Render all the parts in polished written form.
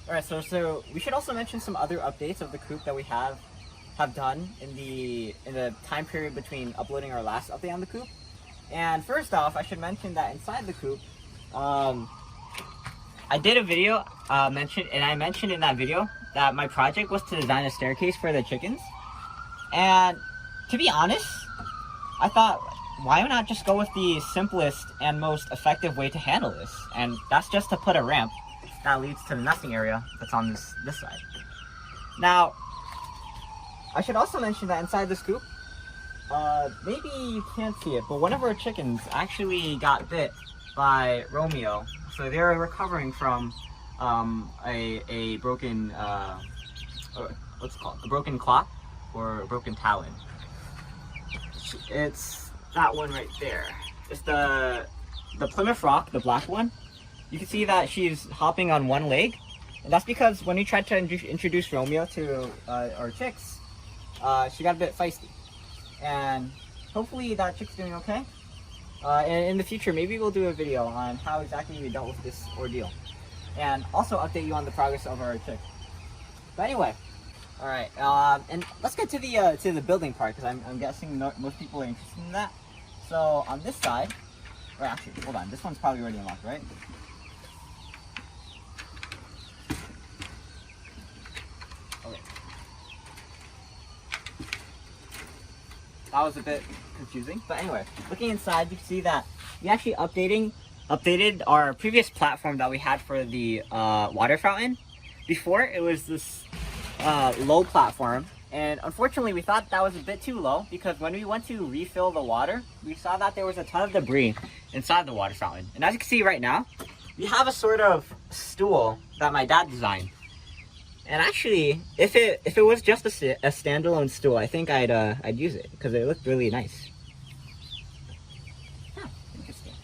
All right, so we should also mention some other updates of the coop that we have done in the time period between uploading our last update on the coop. And first off, I should mention that inside the coop, I did a video I mentioned in that video that my project was to design a staircase for the chickens. And to be honest, I thought, why not just go with the simplest and most effective way to handle this? And that's just to put a ramp that leads to the nesting area that's on this side. Now, I should also mention that inside this coop, maybe you can't see it, but one of our chickens actually got bit by Romeo. So they're recovering from a broken, what's it called? A broken claw or a broken talon. It's that one right there. It's the Plymouth Rock, the black one. You can see that she's hopping on one leg. And that's because when we tried to introduce Romeo to our chicks, she got a bit feisty. And hopefully that chick's doing okay. And in the future, maybe we'll do a video on how exactly we dealt with this ordeal. And also update you on the progress of our chick. But anyway, alright, and let's get to the building part, because I'm guessing most people are interested in that. So on this side, or actually, hold on, this one's probably already unlocked, right? Okay. That was a bit confusing, but anyway, looking inside, you can see that we actually updated our previous platform that we had for the water fountain. Before, it was this low platform, and unfortunately we thought that was a bit too low, because when we went to refill the water, we saw that there was a ton of debris inside the water fountain. And as you can see right now, we have a sort of stool that my dad designed. And actually, if it was just a standalone stool, I think I'd use it, because it looked really nice. Huh, interesting.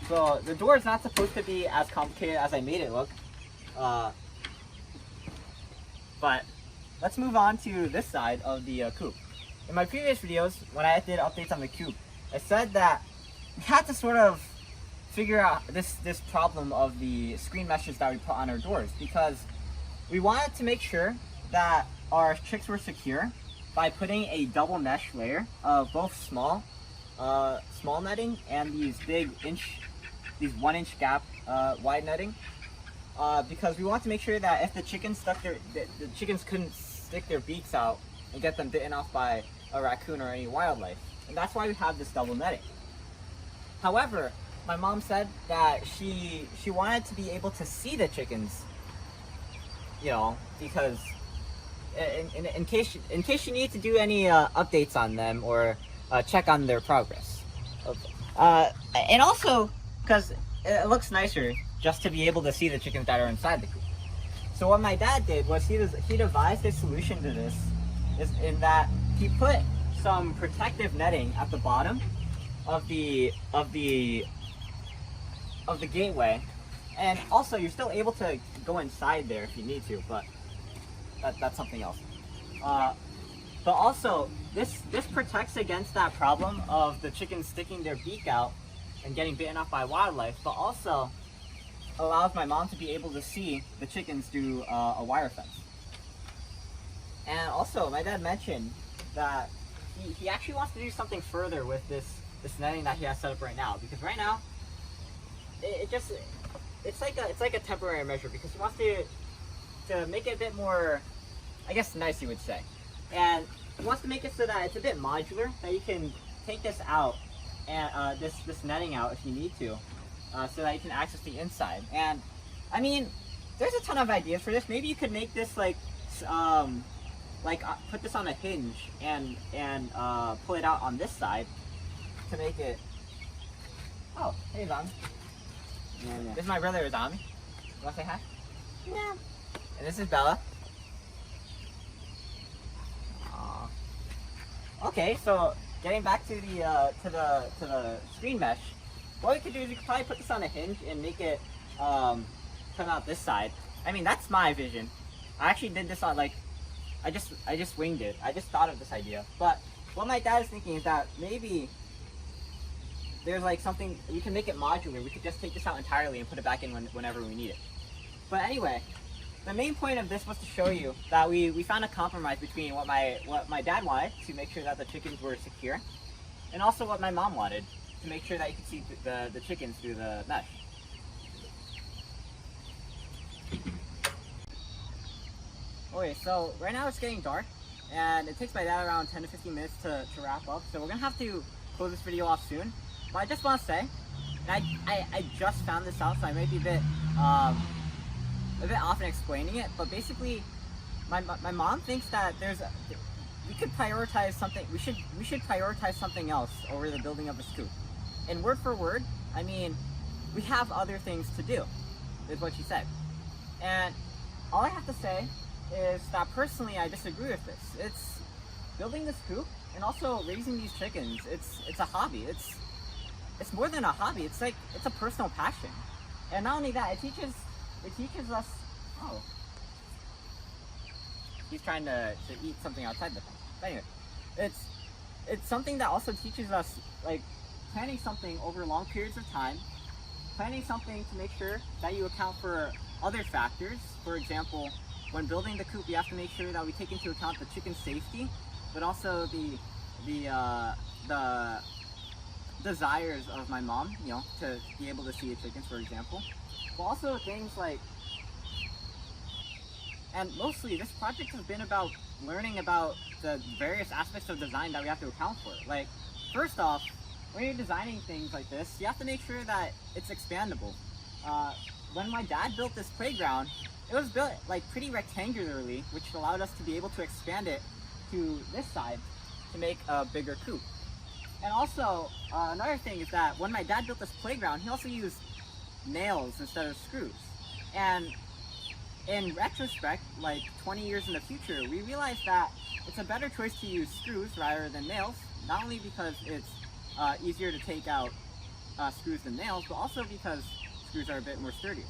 So the door is not supposed to be as complicated as I made it look. But let's move on to this side of the coop. In my previous videos, when I did updates on the coop, I said that we had to sort of figure out this problem of the screen meshes that we put on our doors, because we wanted to make sure that our chicks were secure by putting a double mesh layer of both small netting and these 1 inch gap wide netting. Because we want to make sure that if the chickens the chickens couldn't stick their beaks out and get them bitten off by a raccoon or any wildlife. And that's why we have this double netting. However, my mom said that she wanted to be able to see the chickens, you know, because in case she needed to do any updates on them or check on their progress. And also because it looks nicer just to be able to see the chickens that are inside the coop. So what my dad did was he devised a solution to this, is in that he put some protective netting at the bottom of the gateway, and also you're still able to go inside there if you need to, but that's something else. But also this protects against that problem of the chickens sticking their beak out and getting bitten off by wildlife, but also allows my mom to be able to see the chickens through a wire fence. And also, my dad mentioned that he actually wants to do something further with this netting that he has set up right now, because right now it's like a temporary measure, because he wants to make it a bit more, I guess, nice, you would say. And he wants to make it so that it's a bit modular, that you can take this out and this netting out if you need to. So that you can access the inside. And I mean, there's a ton of ideas for this. Maybe you could make this like put this on a hinge and pull it out on this side to make it. Oh, hey Zami. Yeah. This is my brother Zami. You wanna say hi? Yeah. And this is Bella. Okay, so getting back to the screen mesh. What we could do is we could probably put this on a hinge and make it come out this side. I mean, that's my vision. I actually did this on I just winged it. I just thought of this idea. But what my dad is thinking is that maybe there's like something, you can make it modular. We could just take this out entirely and put it back in whenever we need it. But anyway, the main point of this was to show you that we found a compromise between what my dad wanted to make sure that the chickens were secure, and also what my mom wanted to make sure that you could see the chickens through the mesh. Okay, so right now it's getting dark, and it takes my dad around 10 to 15 minutes to wrap up, so we're gonna have to close this video off soon. But I just want to say, and I just found this out, so I may be a bit off in explaining it, but basically my mom thinks that we could prioritize something. We should prioritize something else over the building of a coop. And word for word, I mean, we have other things to do, is what she said. And all I have to say is that personally I disagree with this. It's building this coop and also raising these chickens. It's a hobby. It's more than a hobby. It's a personal passion. And not only that, it teaches us. Oh, he's trying to eat something outside the thing. But anyway, it's something that also teaches us like planning something over long periods of time, planning something to make sure that you account for other factors. For example, when building the coop, you have to make sure that we take into account the chicken safety, but also the desires of my mom, you know, to be able to see the chickens, for example. But also things like, and mostly this project has been about learning about the various aspects of design that we have to account for. Like, first off, when you're designing things like this, you have to make sure that it's expandable. When my dad built this playground, it was built like pretty rectangularly, which allowed us to be able to expand it to this side to make a bigger coop. And also, another thing is that when my dad built this playground, he also used nails instead of screws. And in retrospect, like 20 years in the future, we realized that it's a better choice to use screws rather than nails, not only because it's easier to take out screws than nails, but also because screws are a bit more sturdy.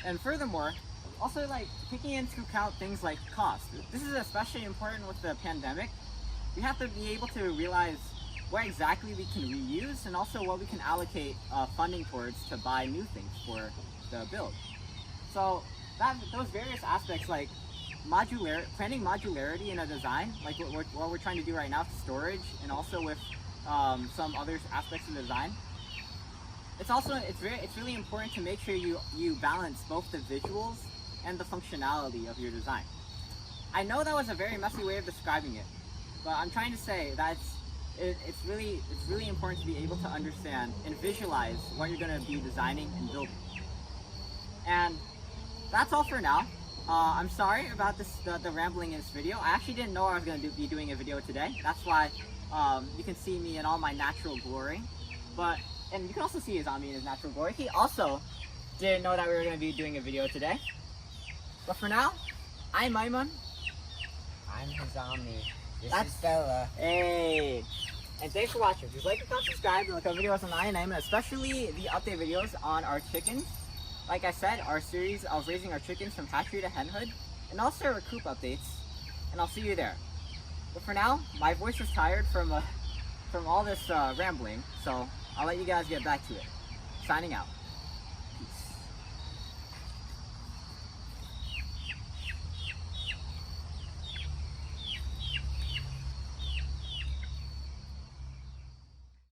And furthermore, also like taking into account things like cost. This is especially important with the pandemic. We have to be able to realize what exactly we can reuse and also what we can allocate funding towards to buy new things for the build. So those various aspects like planning modularity in a design, like what we're trying to do right now with storage and also with some other aspects of the design. It's really important to make sure you balance both the visuals and the functionality of your design. I know that was a very messy way of describing it, but I'm trying to say that it's really important to be able to understand and visualize what you're going to be designing and building. And that's all for now. I'm sorry about the rambling in this video. I actually didn't know I was going to be doing a video today. That's why you can see me in all my natural glory. And you can also see Aiman in his natural glory. He also didn't know that we were going to be doing a video today. But for now, I'm Aiman. I'm Hizami. This is Bella. Hey! And thanks for watching. Just like and subscribe and look at videos on EyeOnAiman, especially the update videos on our chickens. Like I said, our series of raising our chickens from hatchery to henhood, and also our coop updates. And I'll see you there. But for now, my voice is tired from all this rambling, so I'll let you guys get back to it. Signing out.